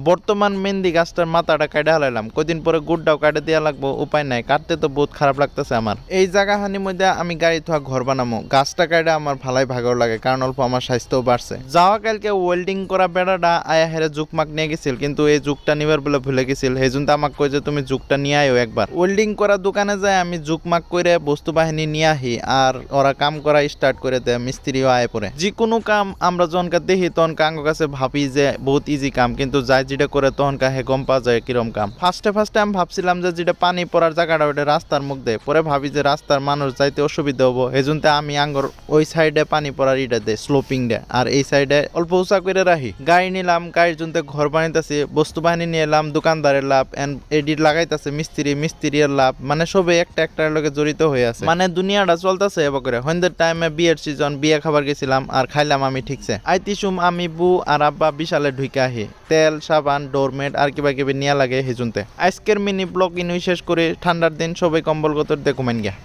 বর্তমান মেহেন্দি গাছটার মাথাটা কাটে হালাইলাম, কদিন পরে গুড়টাও কাটে দেওয়া লাগবো, উপায় নাই, কাটতে তো বহুত খারাপ লাগতেছে আমার। এই জায়গাহানির মধ্যে আমি গাড়ি থোয়া ঘর বানামো, গাছটা কাটে আমার ভালাই ভাগর লাগে, কারণ অল্প আমার স্বাস্থ্যও বাড়ছে। যাওয়া কালকে ওয়েল্ডিং করা বেড়াটা আয়া হেরে জুকমাক নিয়ে গেছিল, কিন্তু এই জুকটা নিবার বলে ভুলে গেছিল, সেই জন্য আমাকে কই যে তুমি জুকটা নিয়ে আয়ো একবার। ওয়েল্ডিং করা দোকানে যায় আমি জুকমাক করে বস্তু বাহিনী নিয়ে আহি, আর ওরা কাম করা স্টার্ট করে দেয়, মিস্ত্রিও আয় পড়ে। যে কোনো কাম আমরা যখনকার দেখি তখনকা আঙ্গ কাছে ভাবি যে বহুত ইজি কাম, কিন্তু যাই যেটা করে তখনকা হে গম পাওয়া যায় কিরম কাম। ফার্স্টে আমি ভাবছিলাম যে যেটা পানি পড়ার জায়গাটা ওটা রাস্তার মুখ দেয়, পরে ভাবি যে রাস্তার মানুষ যাইতে অসুবিধা হবো, এজন্য আমি আঙ্গর ওই সাইডে পানি পড়ার ইটা দেয় স্লোপিং দেয়, আর এই সাইডে অল্প উঁচা করে রাখি। গাড়ি নিলাম, গাড়ির জন্য ঘর বানাইতেছি, বস্তু বাহিনী নিয়ে এলাম, দোকানদারের লাভ, এডিট লাগাইতেছে মিস্ত্রির লাভ, মানে সবে একটা একটার লগে জড়িত হয়ে আছে, মানে দুনিয়াটা চলতেছে এবার করে। সন্ধ্যের টাইমে বিয়ের সিজন, বিয়ে খাবার গেছিলাম আর খাইলাম আমি ঠিকছে। আইতিসুম আমি বউ আর আব্বা বিশালে ঢুকে আহি, তেল সাবান ডোরমেট আর কিবা কিবি নিয়ে লাগে হেজুনতে। আজকের মিনি ব্লগ ইনুই শেষ করে, ঠান্ডার দিন সবাই কম্বল গতর দেখুমেন গিয়া।